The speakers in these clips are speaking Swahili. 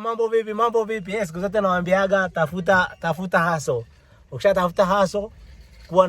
mambo vipi? Mambo vipi? Yes, siku zote nawaambiaga tafuta hustle. Ukishatafuta hustle kuwa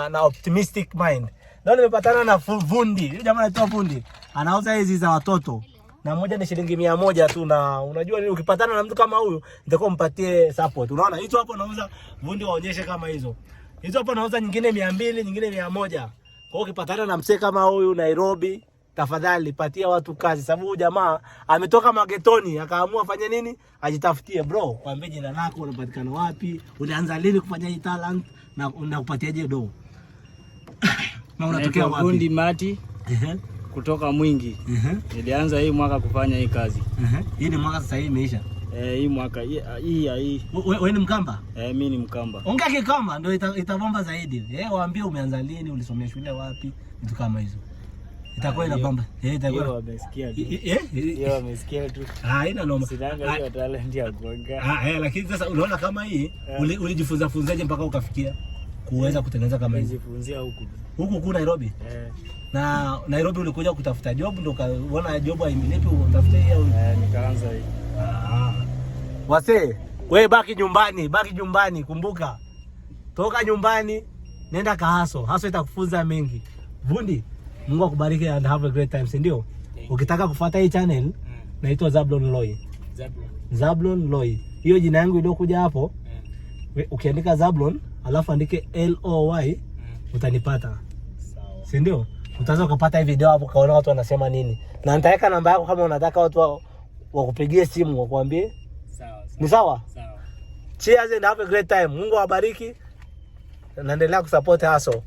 na optimistic mind. Leo nimepatana na Vumbi. Yule jamaa anaitwa Vumbi. Anauza hizi za watoto. Na moja ni shilingi 100 tu, na unajua nini, ukipatana na mtu kama huyu nitakuwa mpatie support. Unaona hizo hapo nauza, Vumbi waonyeshe kama hizo. Hizo hapo nauza nyingine 200, nyingine 100. Kwa hiyo ukipatana na msee kama huyu Nairobi, tafadhali patia watu kazi, sababu jamaa ametoka magetoni akaamua fanya nini, ajitafutie. Bro, kwambie jina lako, unapatikana wapi, ulianza lini kufanya hii talent na unakupatiaje do? Na unatokea wapi? Kundi Mati kutoka Mwingi. Nilianza hii mwaka kufanya hii kazi. Hii ni mwaka sasa, hii imeisha. Hii mwaka hii. Wewe ni Mkamba? Mimi ni Mkamba. Ongea Kikamba ndio itabomba zaidi. Waambie umeanza lini, ulisomea shule wapi, vitu kama hizo. Itakuwa inabamba. Itakuwa wamesikia tu. Wamesikia tu. Haina noma. Sidanga hiyo talent ya kuongea. Lakini sasa unaona kama hii ulijifunza funzaje mpaka ukafikia kuweza kutengeneza kama hizi? Nijifunzia Huku Nairobi. Na Nairobi ulikuja kutafuta job, ndio ukaona job haimilipi utafuta hii au? Nikaanza hii. Wase, wewe baki nyumbani, kumbuka. Toka nyumbani, nenda kahaso. Haso itakufunza mengi. Vumbi, Mungu akubariki and have a great time, si ndio? Ukitaka kufuata hii channel, naitwa Zablon Loy. Zablon Loy. Hiyo jina yangu iliyokuja hapo. Ukiandika Zablon, alafu andike LOY, utanipata. Sawa. Si ndio? Utaanza kupata hii video hapo, kaona watu wanasema nini. Na nitaweka namba yako kama unataka watu wakupigie simu wakuambie. Sawa. Ni sawa? Sawa. Cheers and have a great time. Mungu awabariki. Naendelea kusupport hustle.